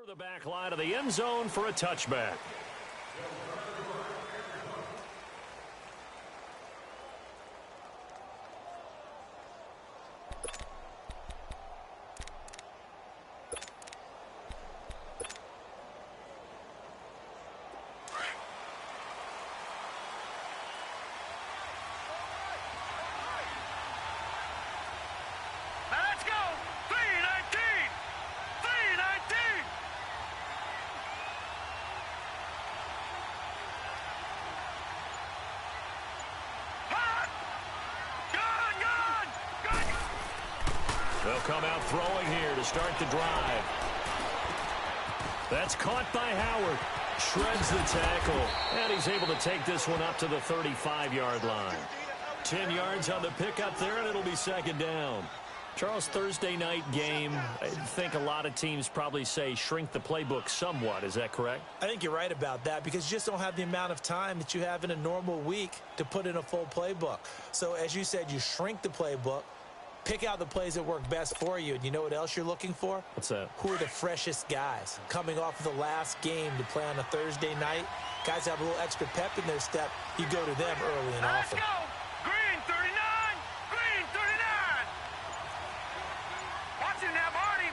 Over the back line of the end zone for a touchback. They'll come out throwing here to start the drive. That's caught by Howard. Shreds the tackle. And he's able to take this one up to the 35-yard line. 10 yards on the pickup there, and it'll be second down. Charles, Thursday night game, I think a lot of teams probably say shrink the playbook somewhat. Is that correct? I think you're right about that because you just don't have the amount of time that you have in a normal week to put in a full playbook. So, as you said, you shrink the playbook. Pick out the plays that work best for you. And you know what else you're looking for? What's that? Who are the freshest guys? Coming off of the last game to play on a Thursday night, guys have a little extra pep in their step. You go to them early and often. Let's go! Green 39! Green 39! Watching that, Marty!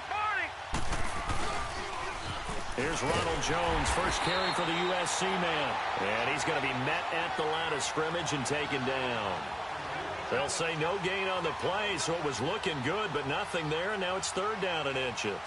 Here's Ronald Jones, first carry for the USC man. And he's going to be met at the line of scrimmage and taken down. They'll say no gain on the play, so it was looking good, but nothing there, and now it's third down and inches.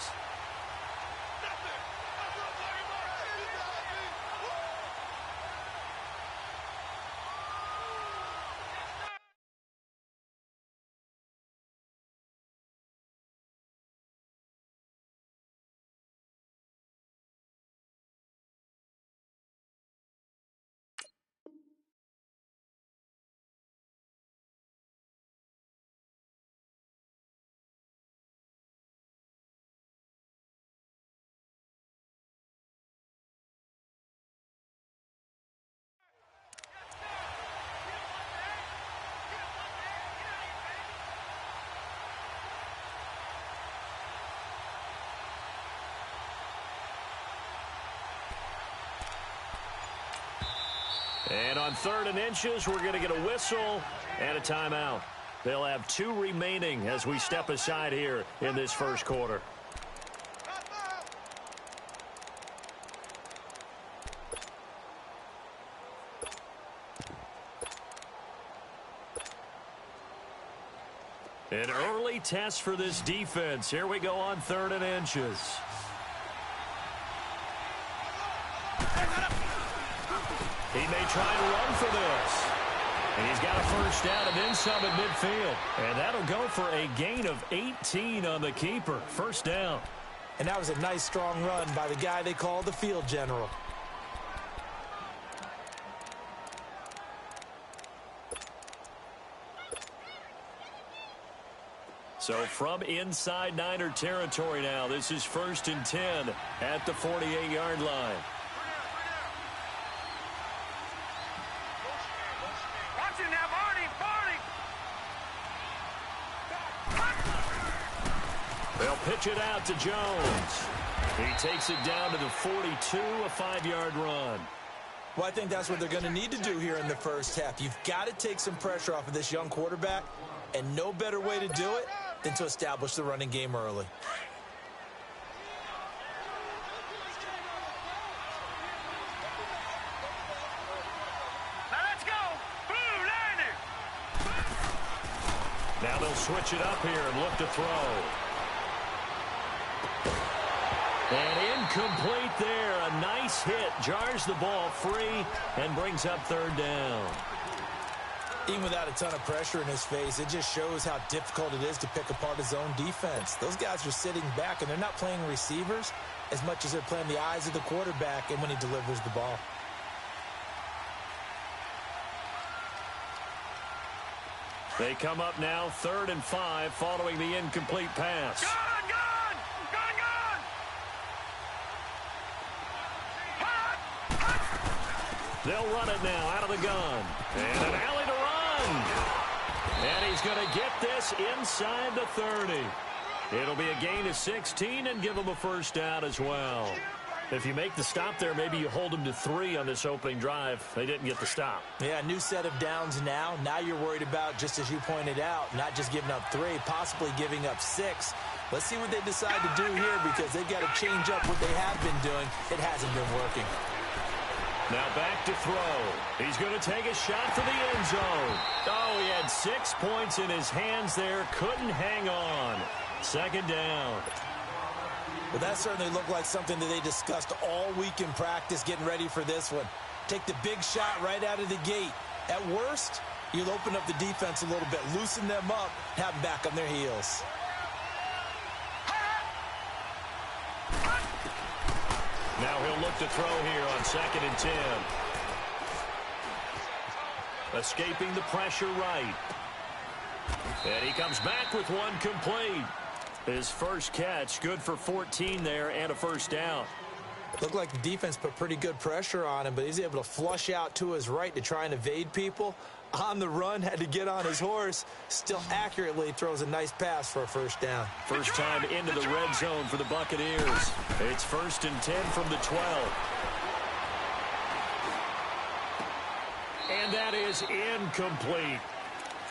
And on third and inches, we're going to get a whistle and a timeout. They'll have 2 remaining as we step aside here in this first quarter. An early test for this defense. Here we go on third and inches. He may try to run for this. And he's got a first down and then some at midfield. And that'll go for a gain of 18 on the keeper. First down. And that was a nice, strong run by the guy they call the field general. So from inside Niner territory now, this is 1st and 10 at the 48-yard line. They'll pitch it out to Jones. He takes it down to the 42, a 5-yard run. Well, I think that's what they're going to need to do here in the first half. You've got to take some pressure off of this young quarterback, and no better way to do it than to establish the running game early. Let's go! Blue Niner! Now they'll switch it up here and look to throw. And incomplete there. A nice hit. Jars the ball free and brings up third down. Even without a ton of pressure in his face, it just shows how difficult it is to pick apart his own defense. Those guys are sitting back, and they're not playing receivers as much as they're playing the eyes of the quarterback and when he delivers the ball. They come up now 3rd and 5 following the incomplete pass. Gun! They'll run it now out of the gun. And an alley to run. And he's going to get this inside the 30. It'll be a gain of 16 and give them a first down as well. If you make the stop there, maybe you hold them to 3 on this opening drive. They didn't get the stop. Yeah, new set of downs now. Now you're worried about, just as you pointed out, not just giving up 3, possibly giving up 6. Let's see what they decide to do here, because they've got to change up what they have been doing. It hasn't been working. Now back to throw. He's going to take a shot for the end zone. Oh, he had 6 points in his hands there. Couldn't hang on. Second down. Well, that certainly looked like something that they discussed all week in practice getting ready for this one. Take the big shot right out of the gate. At worst, you'll open up the defense a little bit, loosen them up, have them back on their heels. Now he'll look to throw here on 2nd and 10. Escaping the pressure right. And he comes back with one complete. His first catch, good for 14 there and a first down. Looked like the defense put pretty good pressure on him, but he's able to flush out to his right to try and evade people. On the run, had to get on his horse. Still accurately throws a nice pass for a first down. First time into the red zone for the Buccaneers. It's 1st and 10 from the 12. And that is incomplete.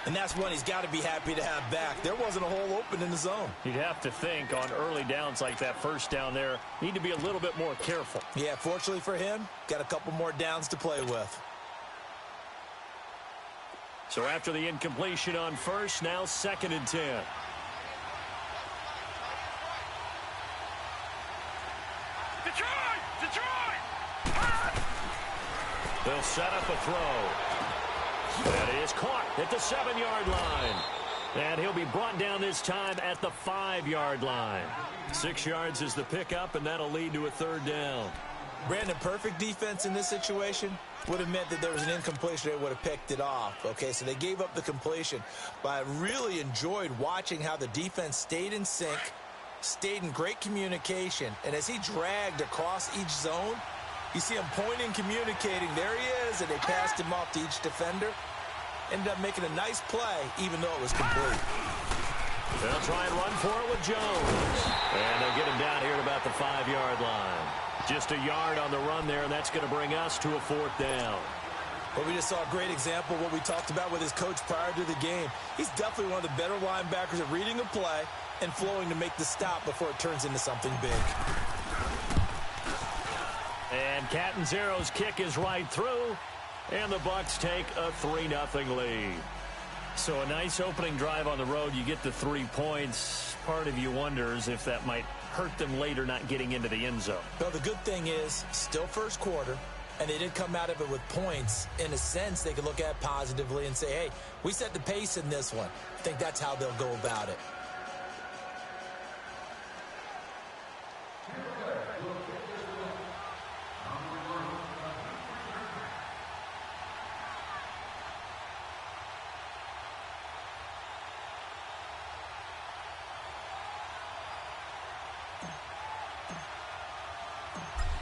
And that's one he's got to be happy to have back. There wasn't a hole open in the zone. You'd have to think on early downs like that first down there, need to be a little bit more careful. Yeah, fortunately for him, got a couple more downs to play with. So after the incompletion on first, now 2nd and 10. Detroit! They'll set up a throw. That is caught at the 7-yard line. And he'll be brought down this time at the 5-yard line. 6 yards is the pickup, and that'll lead to a 3rd down. Brandon, perfect defense in this situation would have meant that there was an incompletion. They would have picked it off. Okay, so they gave up the completion. But I really enjoyed watching how the defense stayed in sync, stayed in great communication. And as he dragged across each zone, you see him pointing, communicating. There he is, and they passed him off to each defender. Ended up making a nice play, even though it was complete. They'll try and run for it with Jones. And they'll get him down here at about the 5-yard line. Just a yard on the run there, and that's going to bring us to a 4th down. Well, we just saw a great example of what we talked about with his coach prior to the game. He's definitely one of the better linebackers at reading a play and flowing to make the stop before it turns into something big. And Catanzaro's kick is right through, and the Bucs take a 3-0 lead. So a nice opening drive on the road. You get the 3 points. Part of you wonders if that might hurt them later not getting into the end zone. Well, the good thing is, still first quarter, and they did come out of it with points. In a sense, they could look at it positively and say, hey, we set the pace in this one. I think that's how they'll go about it.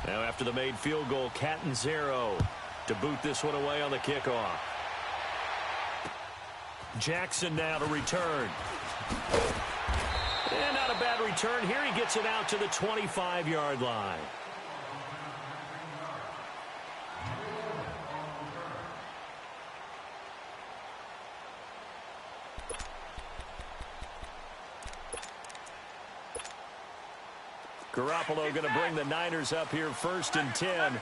Now after the made field goal, Catanzaro to boot this one away on the kickoff. Jackson now to return. And not a bad return here. He gets it out to the 25-yard line. Garoppolo going to bring the Niners up here 1st and 10.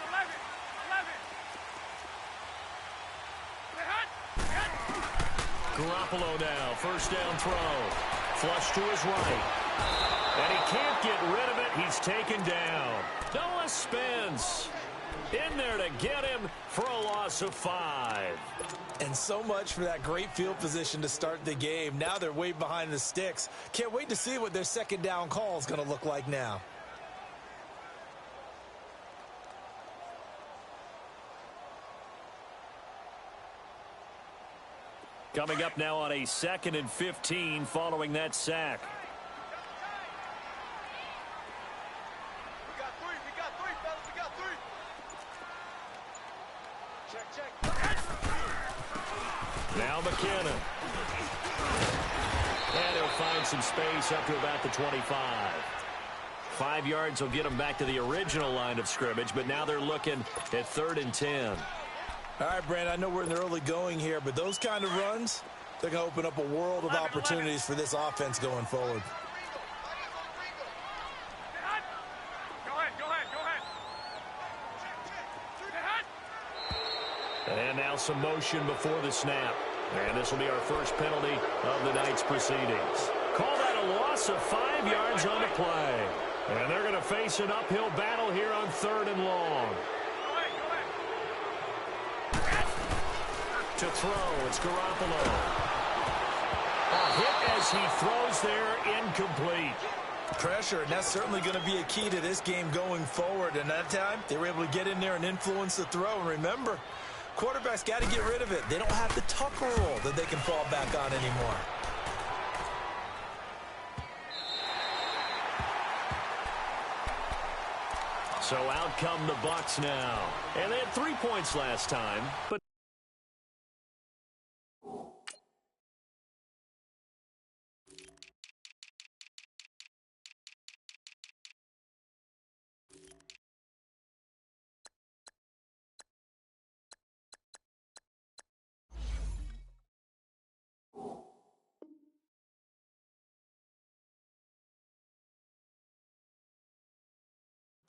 Garoppolo now, 1st down throw. Flush to his right. And he can't get rid of it. He's taken down. Noah Spence in there to get him for a loss of 5. And so much for that great field position to start the game. Now they're way behind the sticks. Can't wait to see what their 2nd down call is going to look like now. Coming up now on a 2nd and 15 following that sack. We got 3, fellas, we got 3. Check. Now McKinnon. And he'll find some space up to about the 25. 5 yards will get them back to the original line of scrimmage, but now they're looking at 3rd and 10. All right, Brandon, I know we're in the early going here, but those kind of runs, they're going to open up a world of opportunities for this offense going forward. And now some motion before the snap. And this will be our first penalty of the night's proceedings. Call that a loss of 5 yards on the play. And they're going to face an uphill battle here on 3rd and long. To throw, it's Garoppolo. A hit as he throws there, incomplete. Pressure, and that's certainly going to be a key to this game going forward. And that time, they were able to get in there and influence the throw. And remember, quarterbacks got to get rid of it. They don't have the tucker roll that they can fall back on anymore. So out come the Bucs now. And they had 3 points last time, but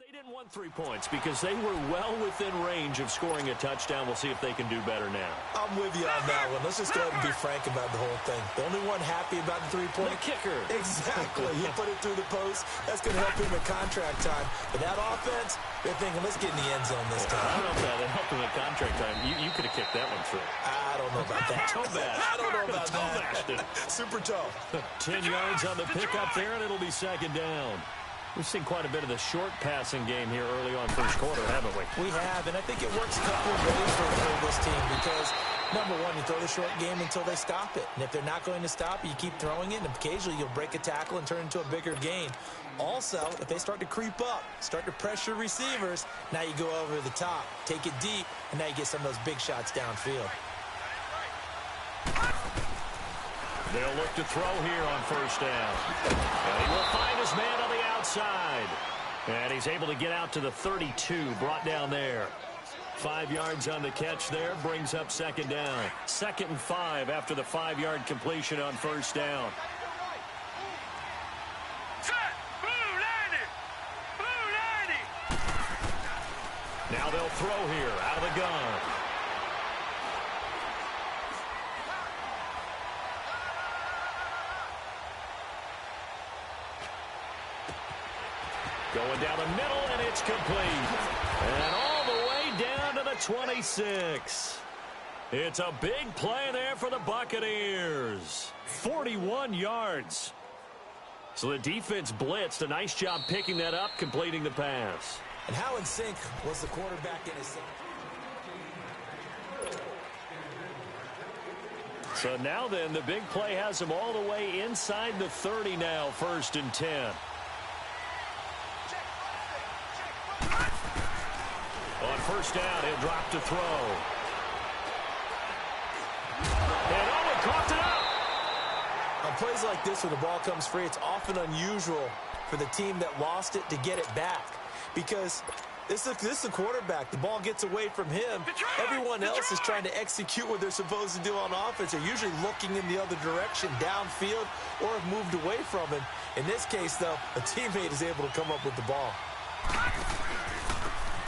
they didn't want 3 points because they were well within range of scoring a touchdown. We'll see if they can do better now. I'm with you on that one. Let's just go ahead and be frank about the whole thing. The only one happy about the 3-point. The kicker. Exactly. He put it through the post. That's going to help him in contract time. But that offense, they're thinking, let's get in the end zone this time. I don't know if that helped him in contract time. You could have kicked that one through. I don't know about that. Toe bash. I don't know about toe bashed it. Super toe. 10 yards on the pickup there, and it'll be 2nd down. We've seen quite a bit of the short passing game here early on first quarter, haven't we? We have, and I think it works a couple of ways for this team because, number one, you throw the short game until they stop it. And if they're not going to stop it, you keep throwing it, and occasionally you'll break a tackle and turn it into a bigger gain. Also, if they start to creep up, start to pressure receivers, now you go over the top, take it deep, and now you get some of those big shots downfield. They'll look to throw here on 1st down. And he will find his man on the outside. And he's able to get out to the 32, brought down there. 5 yards on the catch there, brings up 2nd down. 2nd and 5 after the 5-yard completion on 1st down. Now they'll throw here out of the gun. Going down the middle, and it's complete. And all the way down to the 26. It's a big play there for the Buccaneers. 41 yards. So the defense blitzed. A nice job picking that up, completing the pass. And how in sync was the quarterback in his... So now then, the big play has him all the way inside the 30 now, 1st and 10. On 1st down, he'll drop to throw. And he coughed it up. On plays like this where the ball comes free, it's often unusual for the team that lost it to get it back. Because this is a quarterback. The ball gets away from him. Everyone else is trying to execute what they're supposed to do on offense. They're usually looking in the other direction, downfield, or have moved away from it. In this case, though, a teammate is able to come up with the ball.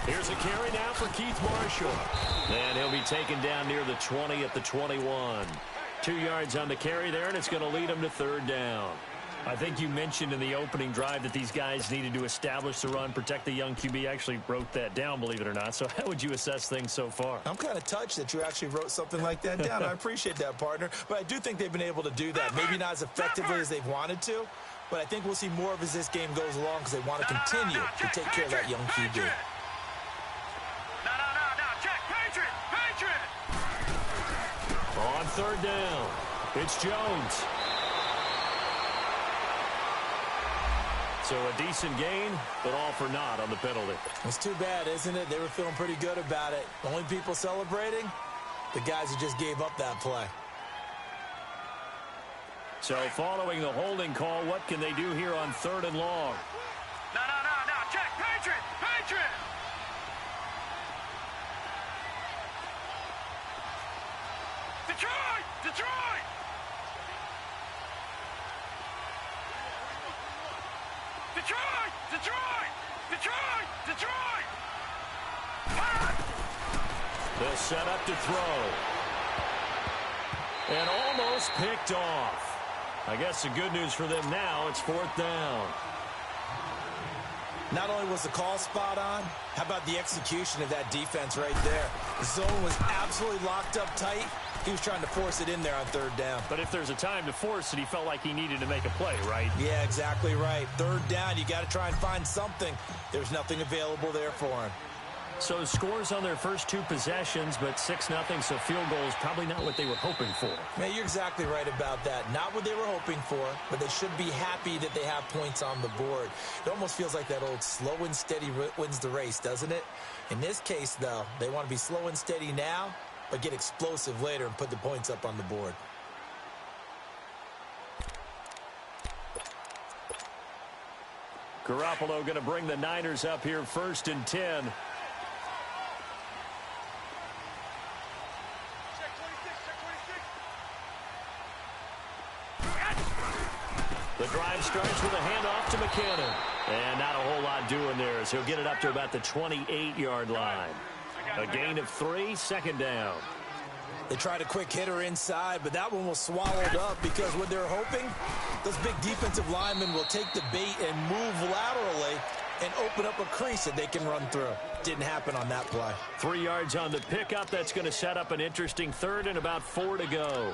Here's a carry now for Keith Marshall. And he'll be taken down near the 20 at the 21. 2 yards on the carry there, and it's going to lead him to 3rd down. I think you mentioned in the opening drive that these guys needed to establish the run, protect the young QB. I actually wrote that down, believe it or not. So how would you assess things so far? I'm kind of touched that you actually wrote something like that down. I appreciate that, partner. But I do think they've been able to do that. Maybe not as effectively as they've wanted to, but I think we'll see more of as this game goes along because they want to continue to take care of that young QB. On 3rd down, it's Jones. So a decent gain, but all for naught on the penalty. It's too bad, isn't it? They were feeling pretty good about it. The only people celebrating, the guys who just gave up that play. So following the holding call, what can they do here on 3rd and long? No. Check. Patriot. Detroit. They'll set up to throw. And almost picked off. I guess the good news for them now, it's 4th down. Not only was the call spot on, how about the execution of that defense right there? The zone was absolutely locked up tight. He was trying to force it in there on 3rd down. But if there's a time to force it, he felt like he needed to make a play, right? Yeah, exactly right. 3rd down, you got to try and find something. There's nothing available there for him. So scores on their first 2 possessions, but 6-0, so field goal is probably not what they were hoping for. Man, you're exactly right about that. Not what they were hoping for, but they should be happy that they have points on the board. It almost feels like that old slow and steady wins the race, doesn't it? In this case, though, they want to be slow and steady now, but get explosive later and put the points up on the board. Garoppolo going to bring the Niners up here 1st and 10. The drive starts with a handoff to McKinnon. And not a whole lot doing there as he'll get it up to about the 28-yard line. A gain of 3, 2nd down. They tried a quick hitter inside, but that one was swallowed up because what they're hoping, those big defensive linemen will take the bait and move laterally and open up a crease that they can run through. Didn't happen on that play. 3 yards on the pickup. That's going to set up an interesting 3rd and about 4 to go.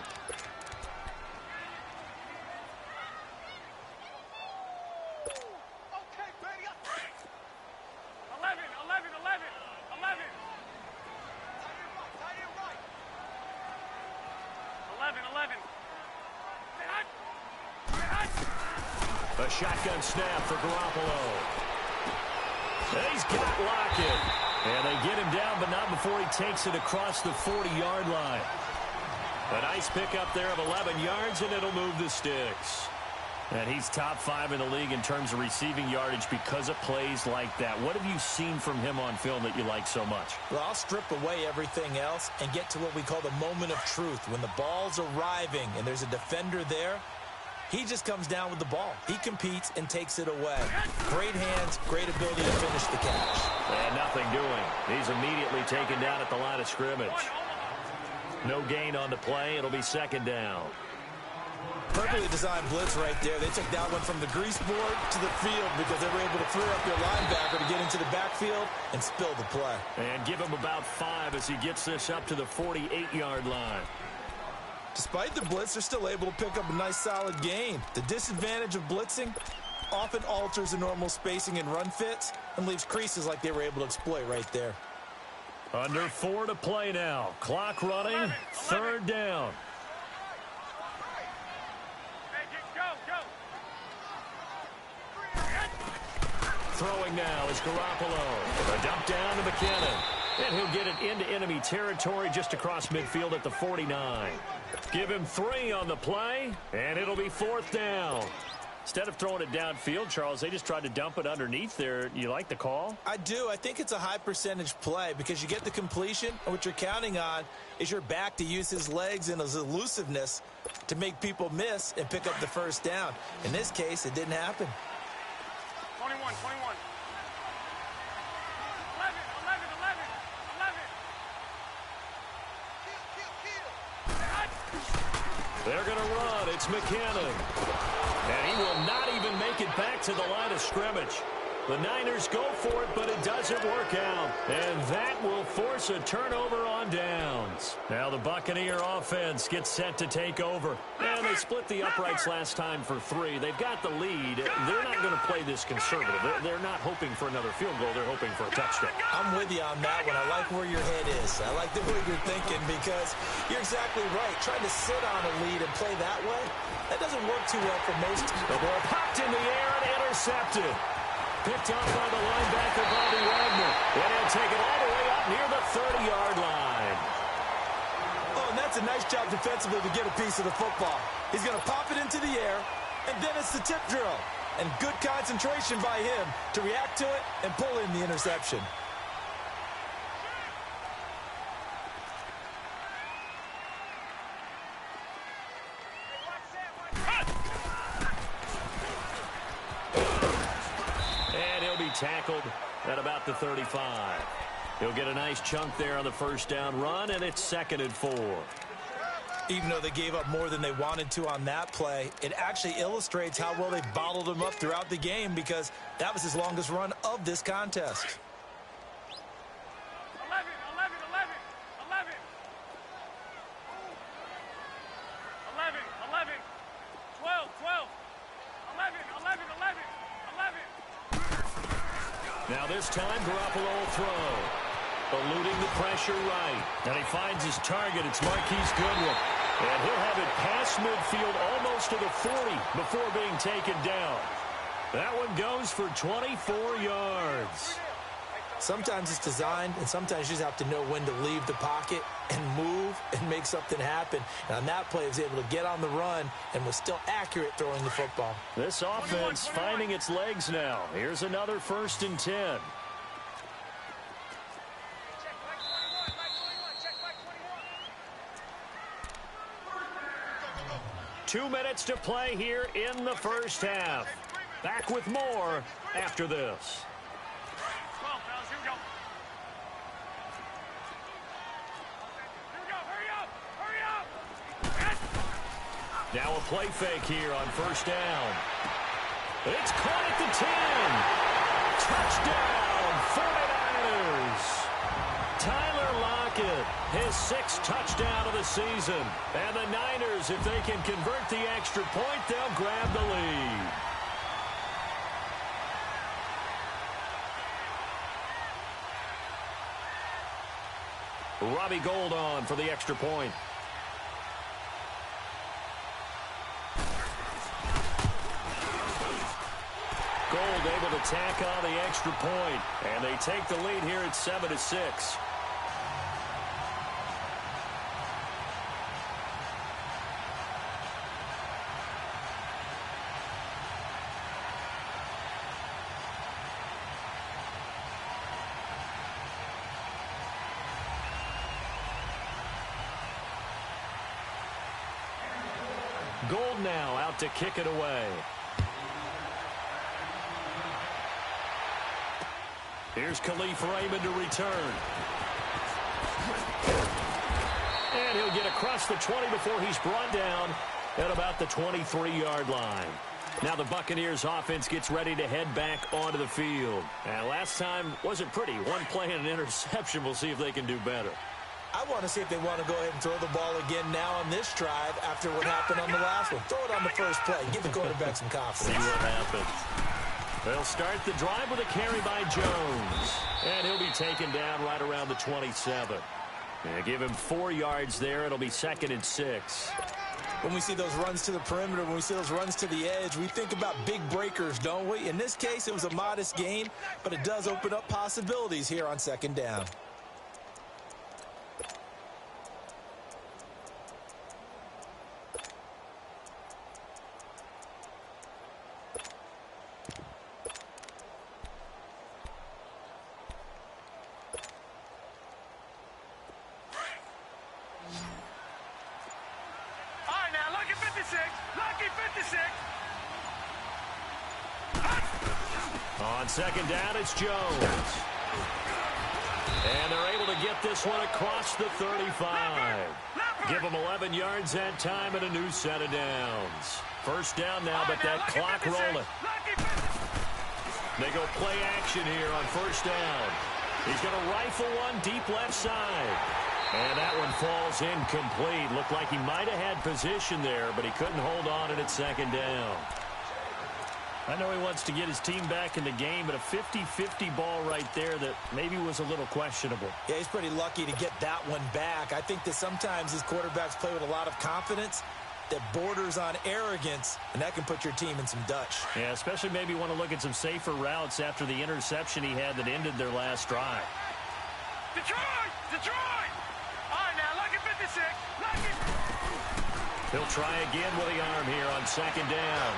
A shotgun snap for Garoppolo. He's got Lockett. And they get him down, but not before he takes it across the 40-yard line. A nice pickup there of 11 yards, and it'll move the sticks. And he's top 5 in the league in terms of receiving yardage because of plays like that. What have you seen from him on film that you like so much? Well, I'll strip away everything else and get to what we call the moment of truth. When the ball's arriving and there's a defender there, he just comes down with the ball. He competes and takes it away. Great hands, great ability to finish the catch. And nothing doing. He's immediately taken down at the line of scrimmage. No gain on the play. It'll be 2nd down. Perfectly designed blitz right there. They took that one from the grease board to the field because they were able to free up their linebacker to get into the backfield and spill the play. And give him about 5 as he gets this up to the 48-yard line. Despite the blitz, they're still able to pick up a nice solid gain. The disadvantage of blitzing often alters the normal spacing and run fits and leaves creases like they were able to exploit right there. Under 4 to play now. Clock running. 3rd down. Throwing now is Garoppolo. A dump down to McKinnon. And he'll get it into enemy territory just across midfield at the 49. Give him 3 on the play, and it'll be 4th down. Instead of throwing it downfield, Charles, they just tried to dump it underneath there. You like the call? I do. I think it's a high percentage play because you get the completion, and what you're counting on is your back to use his legs and his elusiveness to make people miss and pick up the 1st down. In this case, it didn't happen. 21. 11. They're going to run. It's McKinnon. And he will not even make it back to the line of scrimmage. The Niners go for it, but it doesn't work out. And that will force a turnover on downs. Now the Buccaneer offense gets set to take over. And they split the uprights last time for 3. They've got the lead. They're not going to play this conservative. They're not hoping for another field goal. They're hoping for a touchdown. I'm with you on that one. I like where your head is. I like the way you're thinking because you're exactly right. Trying to sit on a lead and play that way, that doesn't work too well for most. The ball popped in the air and intercepted. Picked up by the linebacker, Bobby Wagner. And he'll take it all the way up near the 30-yard line. Oh, and that's a nice job defensively to get a piece of the football. He's going to pop it into the air, and then it's the tip drill. And good concentration by him to react to it and pull in the interception. And he'll be tackled at about the 35. He'll get a nice chunk there on the first down run, and it's 2nd and 4. Even though they gave up more than they wanted to on that play, it actually illustrates how well they bottled him up throughout the game, because that was his longest run of this contest. 11, 11, 11, 11. 11, 11, 12, 12. 11, 11, 11, 11. Now this time, Garoppolo will throw. Eluding the pressure right. And he finds his target. It's Marquise Goodwin. And he'll have it past midfield almost to the 40 before being taken down. That one goes for 24 yards. Sometimes it's designed, and sometimes you just have to know when to leave the pocket and move and make something happen. And on that play, he was able to get on the run and was still accurate throwing the football. This offense finding its legs now. Here's another 1st and 10. 2 minutes to play here in the first half. Back with more after this. 12, fellas, here we go. Here we go, hurry up, hurry up. Yes. Now a play fake here on 1st down. It's caught at the 10. Touchdown, 49ers. Tyler Lockett, his 6th touchdown of the season. And the Niners, if they can convert the extra point, they'll grab the lead. Robbie Gould on for the extra point. Gould able to tack on the extra point, and they take the lead here at 7-6. Gould now out to kick it away. Here's Khalif Raymond to return. And he'll get across the 20 before he's brought down at about the 23-yard line. Now the Buccaneers offense gets ready to head back onto the field. And last time wasn't pretty. One play and an interception. We'll see if they can do better. I want to see if they want to go ahead and throw the ball again now on this drive after what happened on the last one. Throw it on the first play. Give the quarterback some confidence. See what happens. They'll start the drive with a carry by Jones. And he'll be taken down right around the 27. And give him 4 yards there. It'll be 2nd and 6. When we see those runs to the perimeter, when we see those runs to the edge, we think about big breakers, don't we? In this case, it was a modest gain, but it does open up possibilities here on 2nd down. On 2nd down, it's Jones. And they're able to get this one across the 35. Give them 11 yards that time and a new set of downs. 1st down now, but that clock rolling. They go play action here on 1st down. He's going to rifle one deep left side. And that one falls incomplete. Looked like he might have had position there, but he couldn't hold on it at 2nd down. I know he wants to get his team back in the game, but a 50-50 ball right there that maybe was a little questionable. Yeah, he's pretty lucky to get that one back. I think that sometimes these quarterbacks play with a lot of confidence that borders on arrogance, and that can put your team in some Dutch. Yeah, especially maybe want to look at some safer routes after the interception he had that ended their last drive. Detroit! Detroit! All right, now, lucky 56. Lucky He'll try again with the arm here on second down.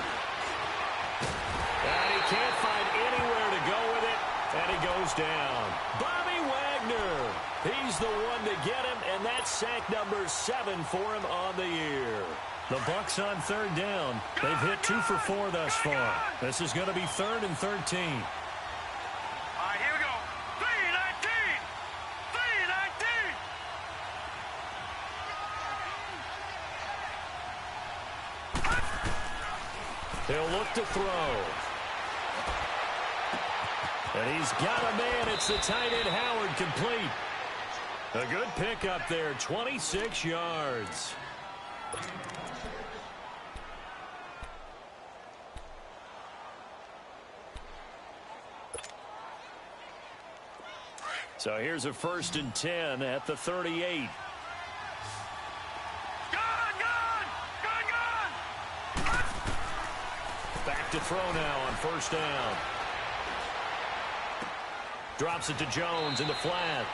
And he can't find anywhere to go with it, and he goes down. Bobby Wagner, he's the one to get him, and that's sack number 7 for him on the year. The Bucks on third down. They've hit 2 for 4 thus far. This is going to be 3rd and 13. All right, here we go. 3-19. 3-19. He'll look to throw. And he's got a man. It's the tight end Howard, complete. A good pickup there, 26 yards. So here's a 1st and 10 at the 38. Back to throw now on 1st down. Drops it to Jones in the flat.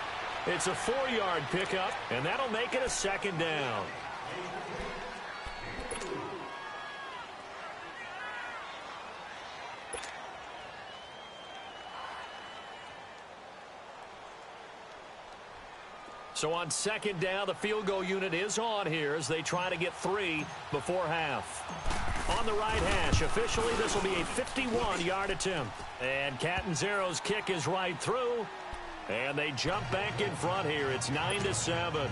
It's a 4-yard pickup, and that'll make it a 2nd down. So on 2nd down, the field goal unit is on here as they try to get 3 before half. On the right hash, officially this will be a 51-yard attempt. And Catanzaro's kick is right through. And they jump back in front here. It's 9-7.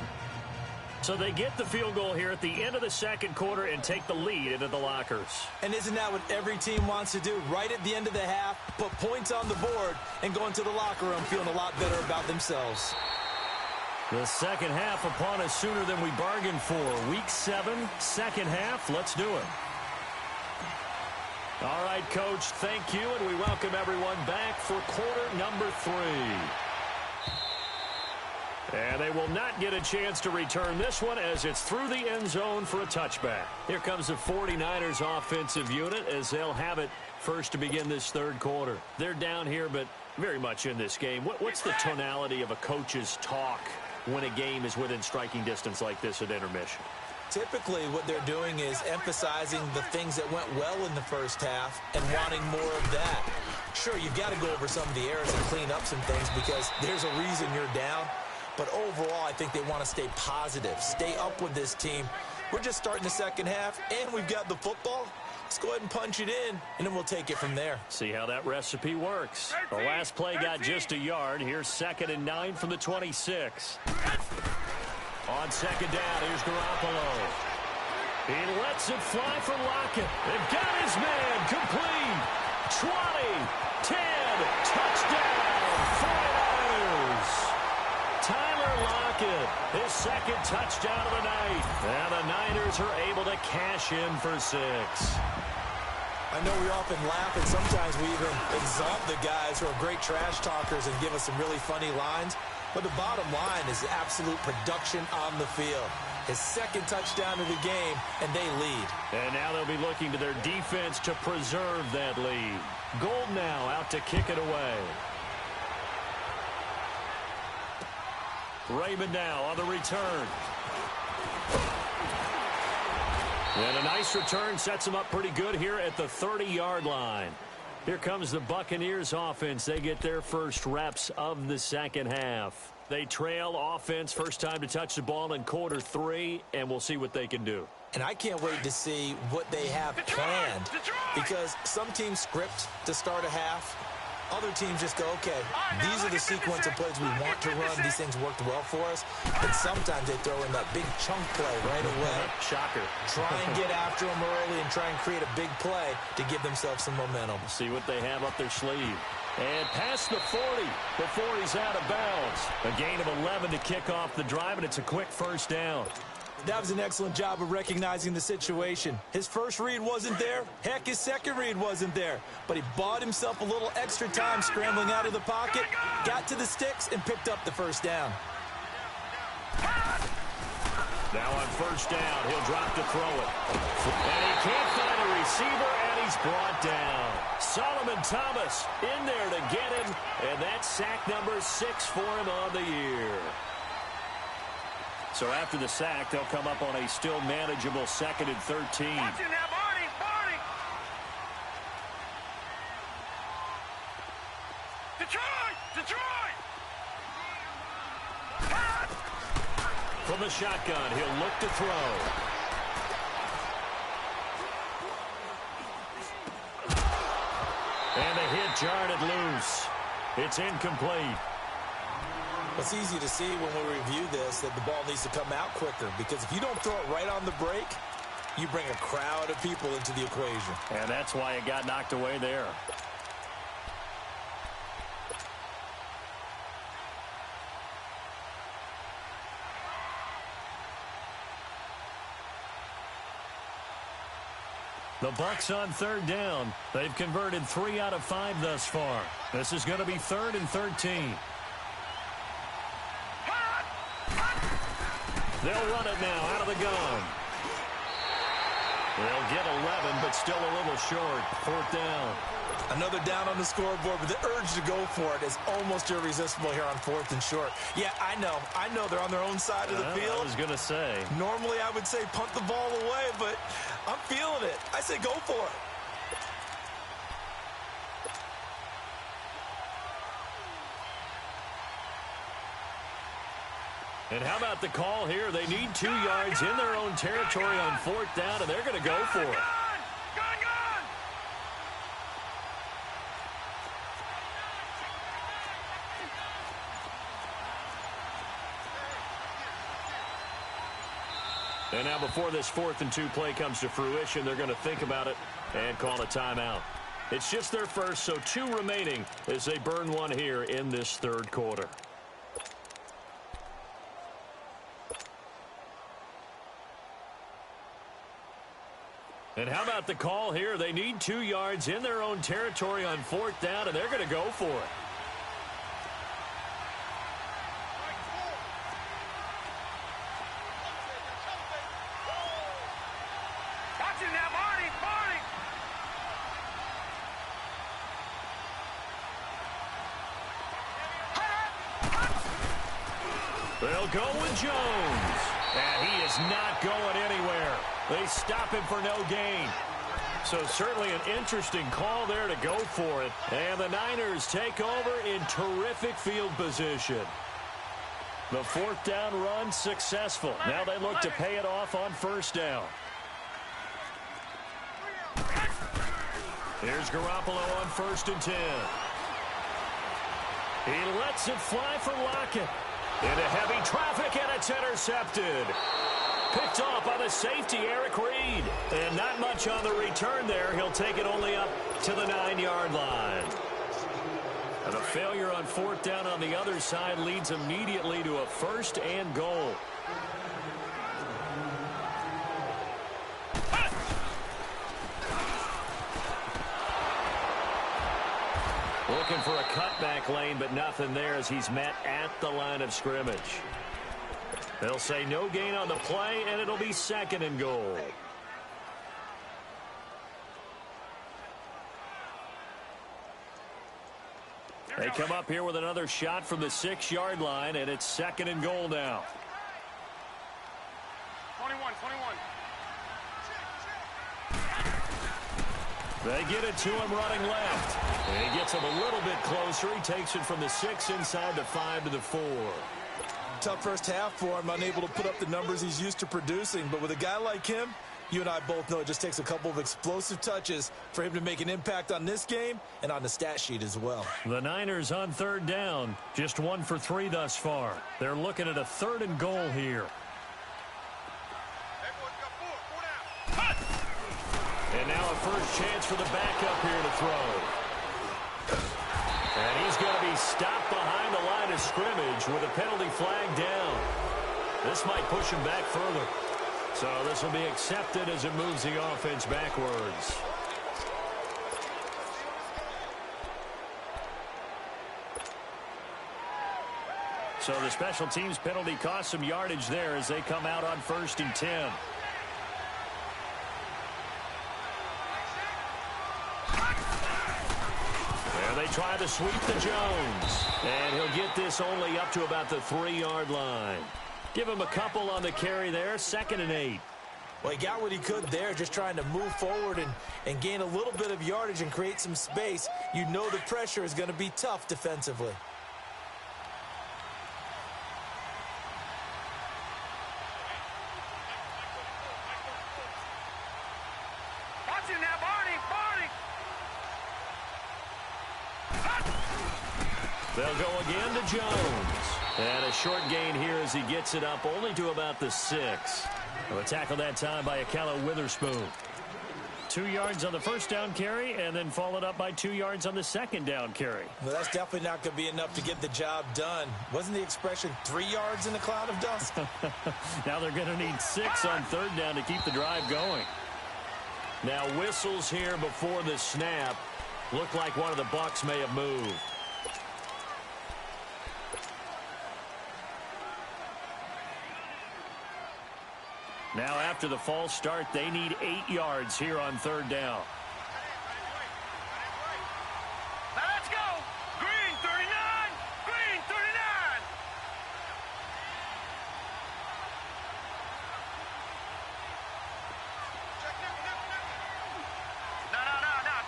So they get the field goal here at the end of the 2nd quarter and take the lead into the lockers. And isn't that what every team wants to do? Right at the end of the half, put points on the board and go into the locker room feeling a lot better about themselves. The second half upon us sooner than we bargained for. Week 7, second half. Let's do it. All right, Coach, thank you, and we welcome everyone back for quarter number 3. And they will not get a chance to return this one as it's through the end zone for a touchback. Here comes the 49ers offensive unit as they'll have it first to begin this 3rd quarter. They're down here, but very much in this game. What's the tonality of a coach's talk when a game is within striking distance like this at intermission? Typically, what they're doing is emphasizing the things that went well in the first half and wanting more of that. Sure, you've got to go over some of the errors and clean up some things because there's a reason you're down. But overall, I think they want to stay positive, stay up with this team. We're just starting the second half, and we've got the football. Let's go ahead and punch it in, and then we'll take it from there. See how that recipe works. The last play got just a yard. Here's 2nd and 9 from the 26. On 2nd down, here's Garoppolo. He lets it fly for Lockett. They've got his man complete. 20, 10, touchdown, 49ers. Tyler Lockett, his 2nd touchdown of the night. And the Niners are able to cash in for 6. I know we often laugh, and sometimes we even exalt the guys who are great trash talkers and give us some really funny lines. But the bottom line is absolute production on the field. His 2nd touchdown of the game, and they lead. And now they'll be looking to their defense to preserve that lead. Gold now out to kick it away. Raymond now on the return. And a nice return sets them up pretty good here at the 30-yard line. Here comes the Buccaneers offense. They get their first reps of the second half. They trail offense, first time to touch the ball in quarter 3, and we'll see what they can do. And I can't wait to see what they have planned because some teams script to start a half. Other teams just go, okay, these are the sequence of plays we want to run. These things worked well for us. But sometimes they throw in that big chunk play right away. Shocker. Try and get after them early and try and create a big play to give themselves some momentum. See what they have up their sleeve. And past the 40 before he's out of bounds. A gain of 11 to kick off the drive, and it's a quick first down. That was an excellent job of recognizing the situation. His first read wasn't there. Heck, his second read wasn't there. But he bought himself a little extra time scrambling out of the pocket, got to the sticks, and picked up the first down. Now on first down, he'll drop to throw it. And he can't find a receiver, and he's brought down. Solomon Thomas in there to get him, and that's sack number 6 for him on the year. So after the sack, they'll come up on a still manageable 2nd and 13. Watch it now, Barney, Barney. Detroit, Detroit. From the shotgun, he'll look to throw. And the hit jarred it loose. It's incomplete. It's easy to see when we review this that the ball needs to come out quicker, because if you don't throw it right on the break, you bring a crowd of people into the equation. And that's why it got knocked away there. The Bucs on 3rd down. They've converted 3 out of 5 thus far. This is going to be 3rd and 13. They'll run it now out of the gun. They'll get 11, but still a little short. 4th down. Another down on the scoreboard, but the urge to go for it is almost irresistible here on 4th and short. Yeah, I know they're on their own side of the field. I was going to say. Normally I would say punt the ball away, but I'm feeling it. I say go for it. And how about the call here? They need 2 yards in their own territory on 4th down, and they're going to go for it. And now before this 4th and 2 play comes to fruition, they're going to think about it and call a timeout. It's just their first, so 2 remaining as they burn one here in this 3rd quarter. And how about the call here? They need 2 yards in their own territory on 4th down, and they're going to go for it. Watch it now, Barney, Barney. They'll go with Jones. And he is not going anywhere. They stop him for no gain. So certainly an interesting call there to go for it. And the Niners take over in terrific field position. The 4th down run successful. Now they look to pay it off on 1st down. Here's Garoppolo on 1st and 10. He lets it fly for Lockett. Into heavy traffic, and it's intercepted. Picked off by the safety, Eric Reed. And not much on the return there. He'll take it only up to the 9-yard line. And a failure on 4th down on the other side leads immediately to a 1st and goal. Looking for a cutback lane, but nothing there as he's met at the line of scrimmage. They'll say no gain on the play, and it'll be 2nd and goal. They come up here with another shot from the 6-yard line, and it's 2nd and goal now. 21. They get it to him running left. And he gets him a little bit closer. He takes it from the 6 inside the 5 to the 4. Tough first half for him, unable to put up the numbers he's used to producing. But with a guy like him, you and I both know it just takes a couple of explosive touches for him to make an impact on this game and on the stat sheet as well. The Niners on 3rd down, just 1 for 3 thus far. They're looking at a 3rd and goal here. And now a first chance for the backup here to throw. And he's going to be stopped behind the line of scrimmage with a penalty flag down. This might push him back further. So this will be accepted as it moves the offense backwards. So the special teams penalty cost some yardage there as they come out on 1st and 10. They try to sweep to Jones. And he'll get this only up to about the 3-yard line. Give him a couple on the carry there, 2nd and 8. Well, he got what he could there, just trying to move forward and gain a little bit of yardage and create some space. You know the pressure is going to be tough defensively. Watch him now, Barney! They'll go again to Jones. And a short gain here as he gets it up only to about the 6. A tackle that time by Akello Witherspoon. 2 yards on the first down carry and then followed up by 2 yards on the second down carry. Well, that's definitely not going to be enough to get the job done. Wasn't the expression 3 yards in a cloud of dust? Now they're going to need 6 on 3rd down to keep the drive going. Now whistles here before the snap. Looked like one of the Bucs may have moved. Now after the false start, they need 8 yards here on 3rd down. Now let's go! Green 39! Green 39! No.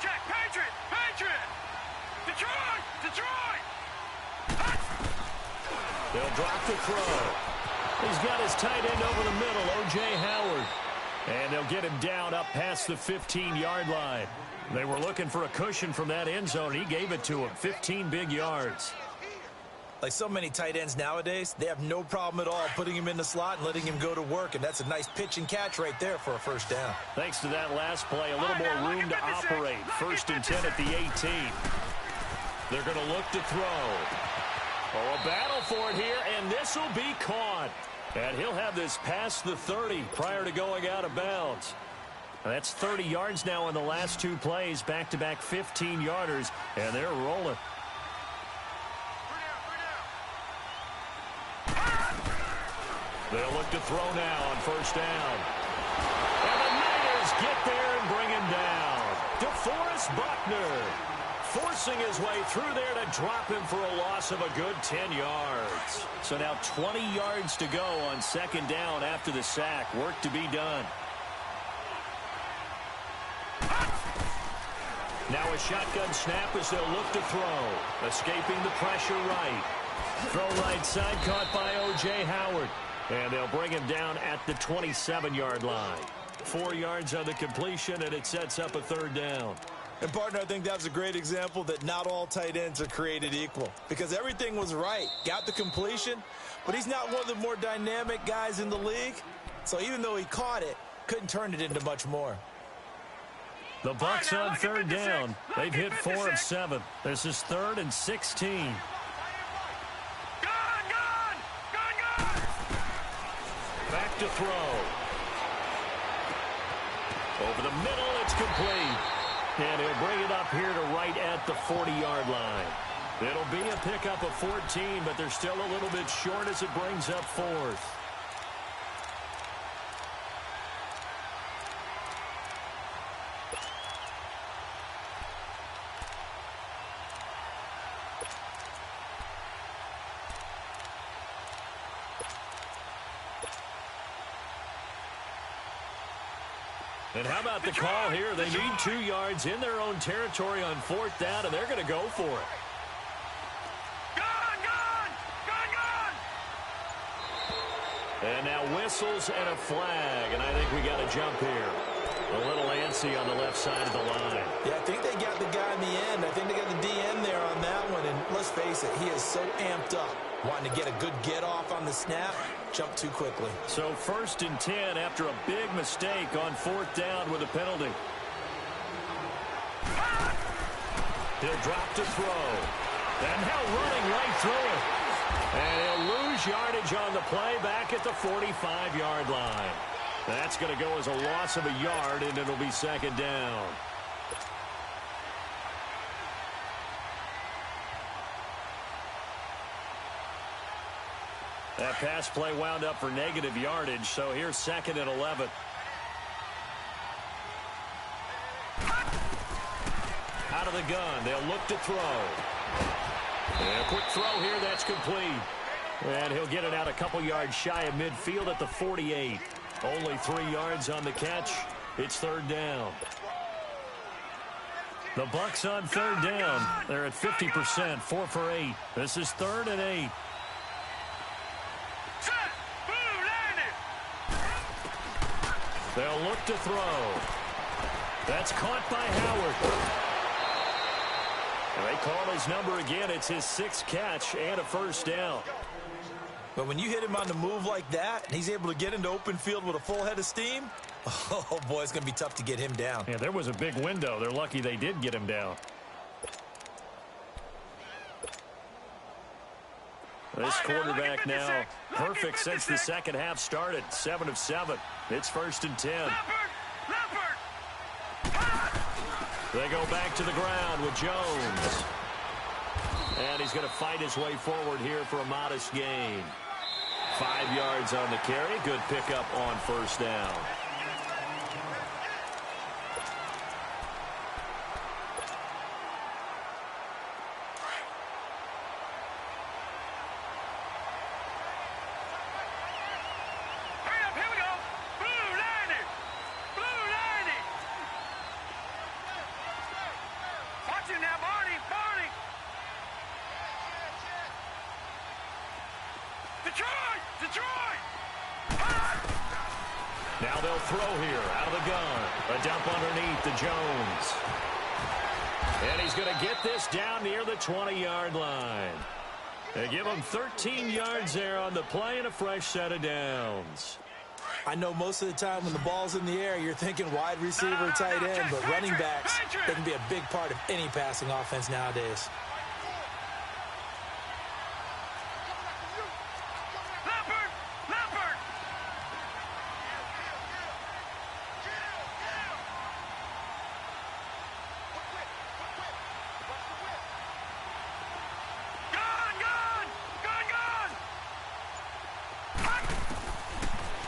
Check! Patriot! Detroit! They'll drop the throw. He's got his tight end over the middle, O.J. Howard. And they'll get him down up past the 15-yard line. They were looking for a cushion from that end zone. He gave it to him, 15 big yards. Like so many tight ends nowadays, they have no problem at all putting him in the slot and letting him go to work, and that's a nice pitch and catch right there for a first down. Thanks to that last play, a little more room to operate. 1st and 10 at the 18. They're going to look to throw. Oh, a battle for it here, and this will be caught. And he'll have this past the 30 prior to going out of bounds. That's 30 yards now in the last 2 plays, back-to-back 15-yarders, and they're rolling. They'll look to throw now on 1st down. And the Niners get there and bring him down. DeForest Buckner forcing his way through there to drop him for a loss of a good 10 yards. So now 20 yards to go on 2nd down after the sack. Work to be done. Now a shotgun snap as they'll look to throw. Escaping the pressure right. Throw right side caught by O.J. Howard. And they'll bring him down at the 27-yard line. 4 yards on the completion, and it sets up a 3rd down. And, partner, I think that was a great example that not all tight ends are created equal. Because everything was right. Got the completion, but he's not one of the more dynamic guys in the league. So even though he caught it, couldn't turn it into much more. The Bucs on 3rd down. They've hit 4 of 7. This is 3rd and 16. Back to throw. Over the middle, it's complete. And he'll bring it up here to right at the 40-yard line. It'll be a pickup of 14, but they're still a little bit short as it brings up 4th. And how about the call here? They need 2 yards in their own territory on 4th down, and they're going to go for it. And now whistles and a flag, and I think we got a jump here. A little antsy on the left side of the line. Yeah, I think they got the guy in the end. I think they got the DN there on that one, and let's face it, he is so amped up. Wanting to get a good get-off on the snap, jump too quickly. So 1st and 10 after a big mistake on 4th down with a penalty. He'll drop to throw. And now running right through it. And he'll lose yardage on the play back at the 45-yard line. That's going to go as a loss of a yard, and it'll be 2nd down. That pass play wound up for negative yardage, so here's 2nd and 11. Out of the gun, they'll look to throw. And a quick throw here, that's complete. And he'll get it out a couple yards shy of midfield at the 48. Only 3 yards on the catch. It's third down. The Bucs on third down. They're at 50%, 4 for 8. This is 3rd and 8. They'll look to throw. That's caught by Howard. And they call his number again. It's his 6th catch and a first down. But when you hit him on the move like that, and he's able to get into open field with a full head of steam, oh, boy, it's going to be tough to get him down. Yeah, there was a big window. They're lucky they did get him down. This quarterback now perfect since the second half started. 7 of 7. It's 1st and 10. They go back to the ground with Jones. And he's going to fight his way forward here for a modest gain. 5 yards on the carry. Good pickup on first down. Now they'll throw here out of the gun. A dump underneath to Jones. And he's going to get this down near the 20-yard line. They give him 13 yards there on the play and a fresh set of downs. I know most of the time when the ball's in the air, you're thinking wide receiver, tight end, but running backs, they can be a big part of any passing offense nowadays.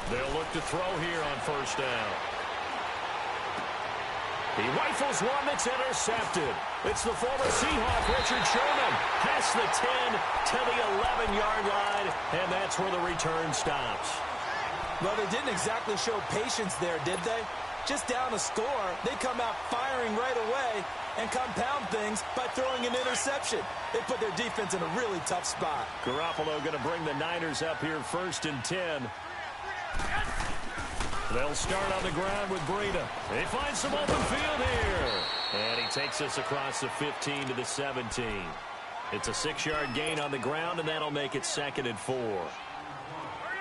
They'll look to throw here on first down. He rifles one that's intercepted. It's the former Seahawk, Richard Sherman, past the 10 to the 11-yard line, and that's where the return stops. Well, they didn't exactly show patience there, did they? Just down a score, they come out firing right away and compound things by throwing an interception. They put their defense in a really tough spot. Garoppolo going to bring the Niners up here 1st and 10. They'll start on the ground with Breida. They find some open field here. And he takes us across the 15 to the 17. It's a 6-yard gain on the ground, and that'll make it 2nd and 4.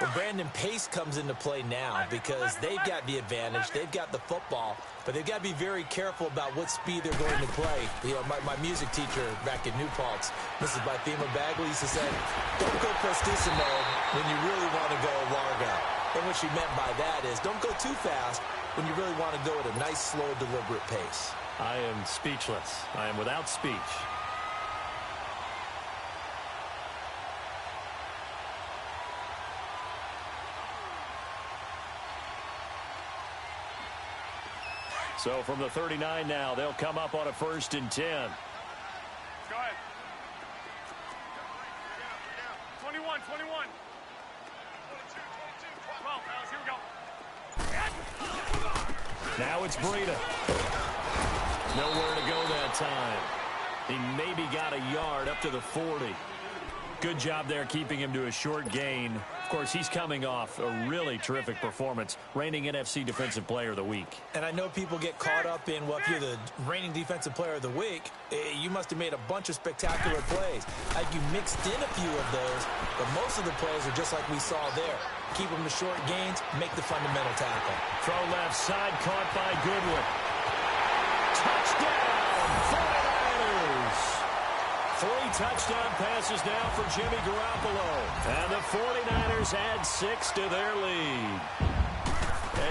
Well, Brandon, pace comes into play now because they've got the advantage. They've got the football, but they've got to be very careful about what speed they're going to play. You know, my music teacher back in New Paltz, Mrs. Bythema Bagley, used to say, don't go prestissimo when you really want to go largo. And what she meant by that is don't go too fast when you really want to go at a nice, slow, deliberate pace. I am speechless. I am without speech. So from the 39 now, they'll come up on a 1st and 10. Go ahead. 21, 21. 12, fellas, here we go. Now it's Breida. Nowhere to go that time. He maybe got a yard up to the 40. Good job there keeping him to a short gain. Of course, he's coming off a really terrific performance, reigning NFC Defensive Player of the Week. And I know people get caught up in, well, if you're the reigning Defensive Player of the Week, you must have made a bunch of spectacular plays. Like you mixed in a few of those, but most of the plays are just like we saw there. Keep them to short gains, make the fundamental tackle. Throw left side, caught by Goodwin. Touchdown, 49ers! 3 touchdown passes now for Jimmy Garoppolo. And the 49ers add 6 to their lead.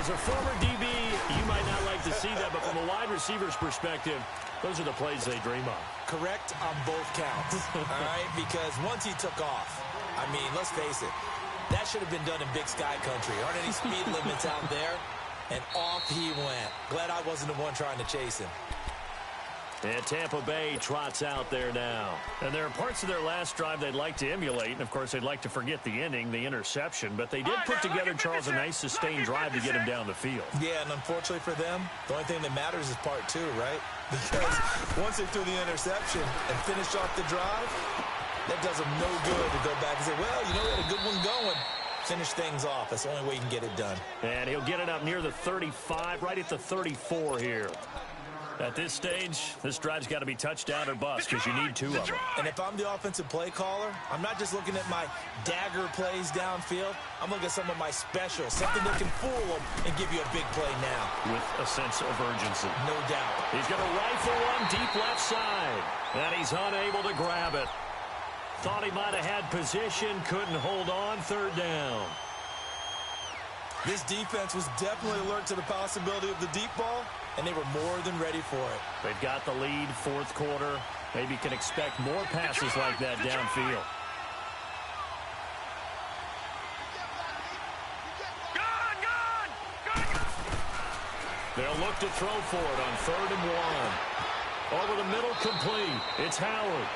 As a former DB, you might not like to see that, but from a wide receiver's perspective, those are the plays they dream of. Correct on both counts, all right? Because once he took off, I mean, let's face it, that should have been done in Big Sky Country. Aren't any speed limits out there? And off he went. Glad I wasn't the one trying to chase him. And Tampa Bay trots out there now. And there are parts of their last drive they'd like to emulate. And, of course, they'd like to forget the ending, the interception. But they did put together, Charles, a nice sustained drive to get him down the field. Yeah, and unfortunately for them, the only thing that matters is part two, right? Because once they threw the interception and finished off the drive, that does them no good to go back and say, well, you know, we had a good one going. Finish things off. That's the only way you can get it done. And he'll get it up near the 35, right at the 34 here. At this stage, this drive's got to be touchdown or bust because you need two of them. And if I'm the offensive play caller, I'm not just looking at my dagger plays downfield. I'm looking at some of my specials, something that can fool them and give you a big play now. With a sense of urgency. No doubt. He's going to rifle one deep left side. And he's unable to grab it. Thought he might have had position, couldn't hold on, third down. This defense was definitely alert to the possibility of the deep ball, and they were more than ready for it. They've got the lead, fourth quarter. Maybe can expect more passes like that downfield. They'll look to throw for it on 3rd and 1. Over the middle, complete. It's Howard.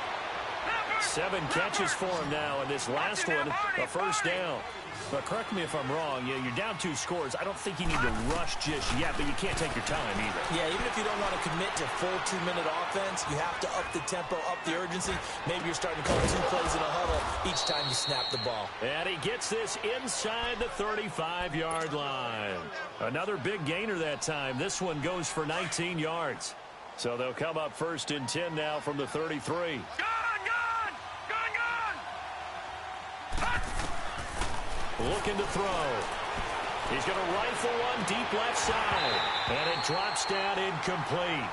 7 catches for him now, and this last one, a first down. But correct me if I'm wrong, you're down 2 scores. I don't think you need to rush just yet, but you can't take your time either. Yeah, even if you don't want to commit to full 2-minute offense, you have to up the tempo, up the urgency. Maybe you're starting to call 2 plays in a huddle each time you snap the ball. And he gets this inside the 35-yard line. Another big gainer that time. This one goes for 19 yards. So they'll come up 1st and 10 now from the 33. Looking to throw. He's going to rifle one deep left side. And it drops down incomplete.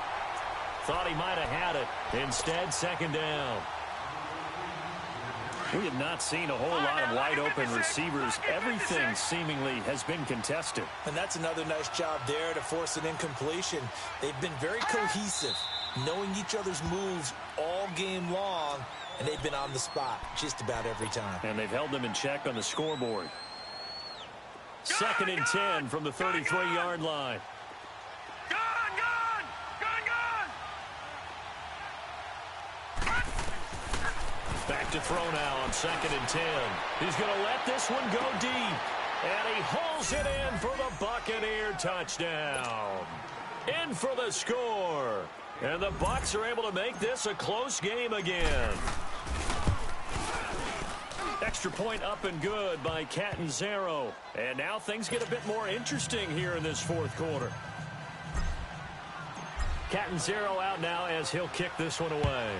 Thought he might have had it. Instead, 2nd down. We have not seen a whole lot of wide-open receivers. Everything seemingly has been contested. And that's another nice job there to force an incompletion. They've been very cohesive, knowing each other's moves all game long. And they've been on the spot just about every time. And they've held them in check on the scoreboard. 2nd and 10 from the 33-yard line. Back to throw now on 2nd and 10. He's going to let this one go deep. And he hauls it in for the Buccaneer touchdown. In for the score. And the Bucs are able to make this a close game again. Extra point up and good by Catanzaro. And now things get a bit more interesting here in this 4th quarter. Catanzaro out now as he'll kick this one away.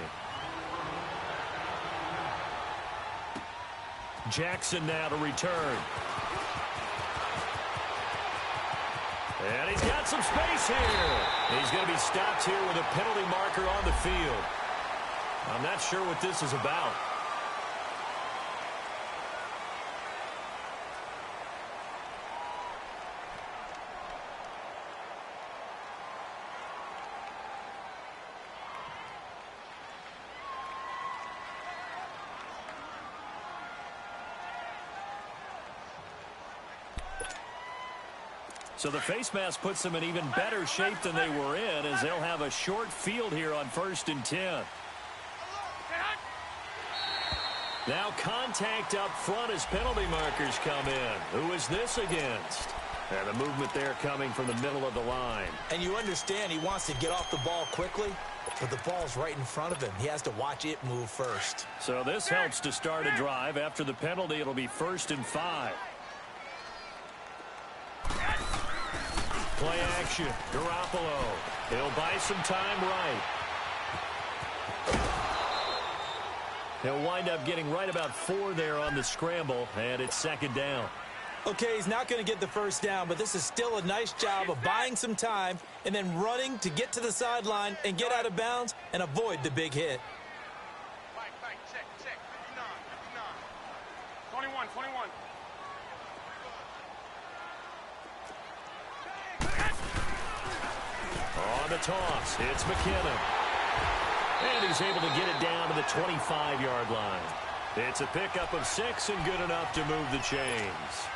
Jackson now to return. And he's got some space here. He's going to be stopped here with a penalty marker on the field. I'm not sure what this is about. So the face mask puts them in even better shape than they were in, as they'll have a short field here on 1st and 10. Now contact up front as penalty markers come in. Who is this against? And the movement there coming from the middle of the line. And you understand he wants to get off the ball quickly, but the ball's right in front of him. He has to watch it move first. So this helps to start a drive. After the penalty, it'll be 1st and 5. Play action. Garoppolo. He'll buy some time right. He'll wind up getting right about 4 there on the scramble, and it's 2nd down. Okay, he's not going to get the first down, but this is still a nice job of buying some time and then running to get to the sideline and get out of bounds and avoid the big hit. Check. 21. On the toss, it's McKinnon. And he's able to get it down to the 25-yard line. It's a pickup of 6 and good enough to move the chains.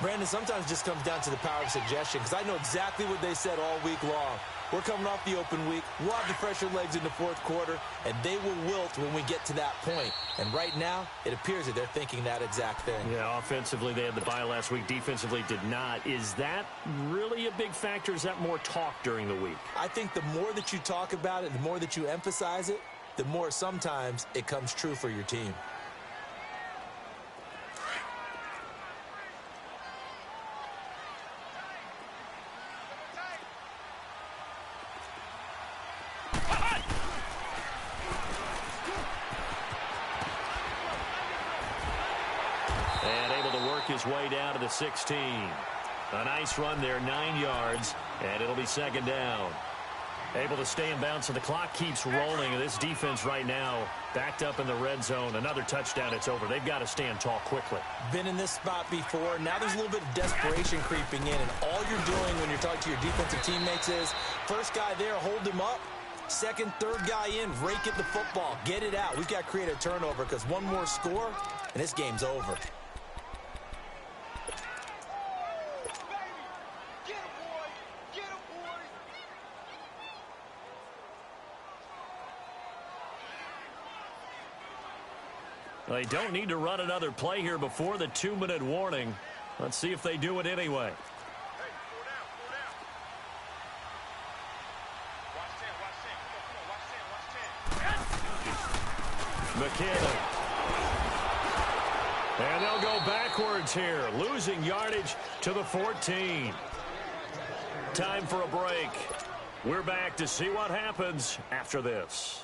Brandon, sometimes it just comes down to the power of suggestion, because I know exactly what they said all week long. We're coming off the open week. We'll have the fresher legs in the fourth quarter, and they will wilt when we get to that point. And right now, it appears that they're thinking that exact thing. Yeah, offensively, they had the bye last week. Defensively, did not. Is that really a big factor? Is that more talk during the week? I think the more that you talk about it, the more that you emphasize it, the more sometimes it comes true for your team. And able to work his way down to the 16. A nice run there, 9 yards, and it'll be second down. Able to stay in bounds, so the clock keeps rolling. This defense right now backed up in the red zone. Another touchdown, it's over. They've got to stand tall quickly. Been in this spot before. Now there's a little bit of desperation creeping in, and all you're doing when you're talking to your defensive teammates is, first guy there, hold him up. Second, third guy in, rake at the football. Get it out. We've got to create a turnover, because one more score, and this game's over. They don't need to run another play here before the 2-minute warning. Let's see if they do it anyway. Hey, slow down. Watch 10. McKinnon. And they'll go backwards here, losing yardage to the 14. Time for a break. We're back to see what happens after this.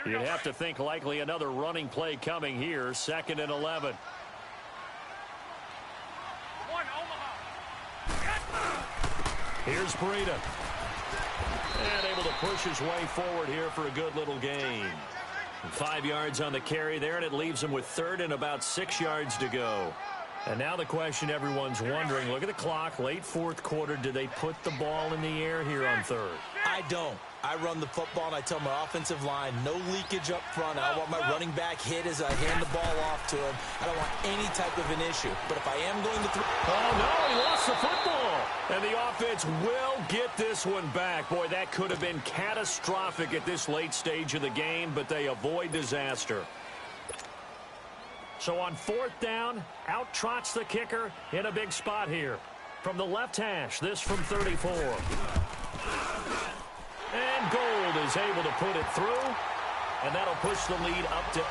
You'd have to think likely another running play coming here. 2nd and 11. One, Omaha. Here's Breida. And able to push his way forward here for a good little gain. 5 yards on the carry there, and it leaves him with 3rd and about 6 yards to go. And now the question everyone's wondering, look at the clock, late fourth quarter, do they put the ball in the air here on 3rd? I don't. I run the football, and I tell my offensive line, no leakage up front. I don't want my running back hit as I hand the ball off to him. I don't want any type of an issue. But if I am going to throw... Oh, no, he lost the football. And the offense will get this one back. Boy, that could have been catastrophic at this late stage of the game, but they avoid disaster. So on 4th down, out trots the kicker in a big spot here. From the left hash, this from 34. And Gold is able to put it through, and that'll push the lead up to 8.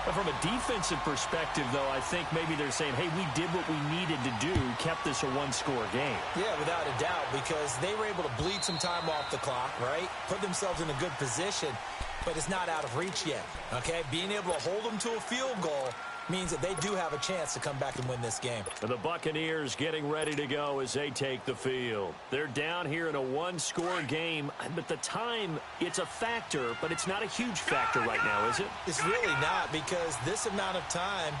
But from a defensive perspective, though, I think maybe they're saying, hey, we did what we needed to do, kept this a one-score game. Yeah, without a doubt, because they were able to bleed some time off the clock, right? Put themselves in a good position, but it's not out of reach yet, okay? Being able to hold them to a field goal means that they do have a chance to come back and win this game. And the Buccaneers getting ready to go as they take the field. They're down here in a one-score game, but the time, it's a factor, but it's not a huge factor right now, is it? It's really not, because this amount of time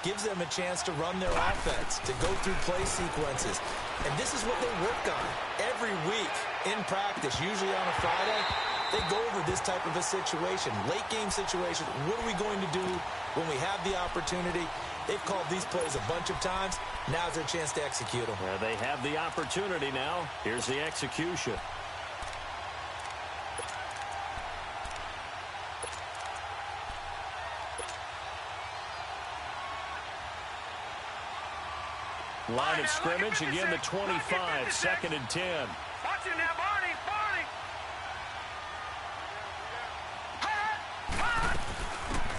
gives them a chance to run their offense, to go through play sequences. And this is what they work on every week in practice, usually on a Friday. They go over this type of a situation, late game situation. What are we going to do when we have the opportunity? They've called these plays a bunch of times. Now's their chance to execute them. They have the opportunity now. Here's the execution. Line of scrimmage, again the 25, 2nd and 10. Watch it now, Barney.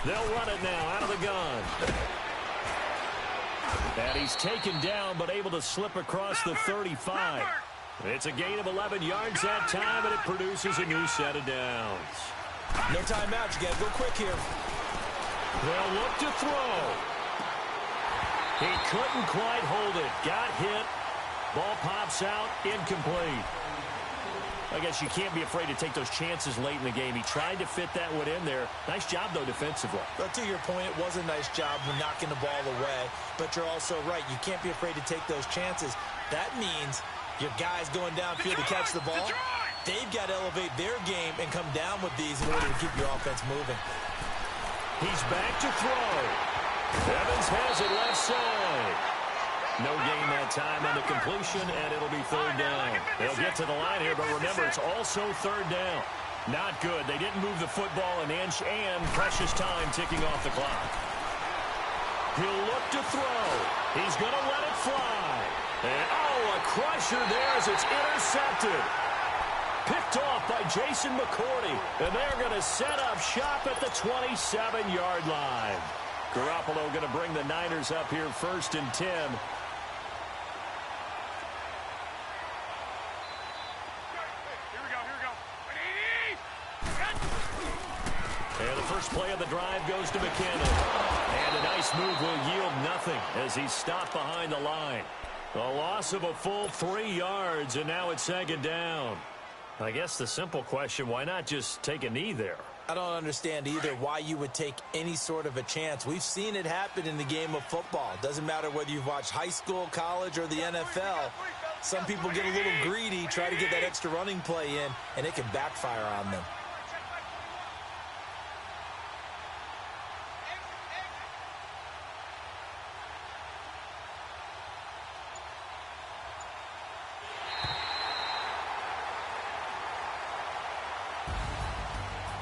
They'll run it now out of the gun. And he's taken down, but able to slip across the 35. It's a gain of 11 yards that time, and it produces a new set of downs. No timeout. You got to go quick here. They'll look to throw. He couldn't quite hold it. Got hit. Ball pops out. Incomplete. I guess you can't be afraid to take those chances late in the game. He tried to fit that one in there. Nice job, though, defensively. But to your point, it was a nice job when knocking the ball away. But you're also right. You can't be afraid to take those chances. That means your guy's going downfield to catch the ball. They've got to elevate their game and come down with these in order to keep your offense moving. He's back to throw. Evans has it left side. No gain that time on the completion, and it'll be third down. They'll get to the line here, but remember, it's also third down. Not good. They didn't move the football an inch, and precious time ticking off the clock. He'll look to throw. He's going to let it fly. And, a crusher there as it's intercepted. Picked off by Jason McCourty, and they're going to set up shop at the 27-yard line. Garoppolo going to bring the Niners up here 1st and 10. And the first play of the drive goes to McKinnon. And a nice move will yield nothing as he's stopped behind the line. A loss of a full 3 yards, and now it's 2nd down. I guess the simple question, why not just take a knee there? I don't understand either why you would take any sort of a chance. We've seen it happen in the game of football. Doesn't matter whether you've watched high school, college, or the NFL. Some people get a little greedy, try to get that extra running play in, and it can backfire on them.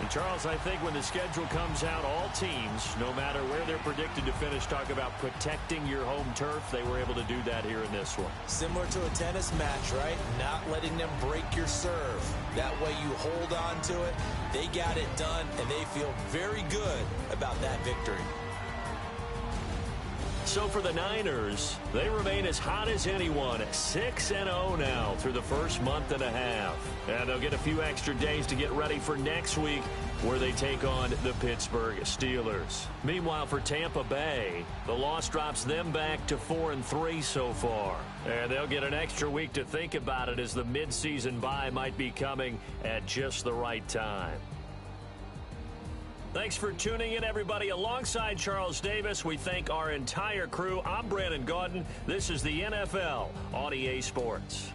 And Charles, I think when the schedule comes out, all teams, no matter where they're predicted to finish, talk about protecting your home turf. They were able to do that here in this one. Similar to a tennis match, right? Not letting them break your serve. That way you hold on to it. They got it done, and they feel very good about that victory. So for the Niners, they remain as hot as anyone at 6-0 now through the first month and a half. And they'll get a few extra days to get ready for next week where they take on the Pittsburgh Steelers. Meanwhile, for Tampa Bay, the loss drops them back to 4-3 so far. And they'll get an extra week to think about it as the midseason bye might be coming at just the right time. Thanks for tuning in, everybody. Alongside Charles Davis, we thank our entire crew. I'm Brandon Gaudin. This is the NFL on EA Sports.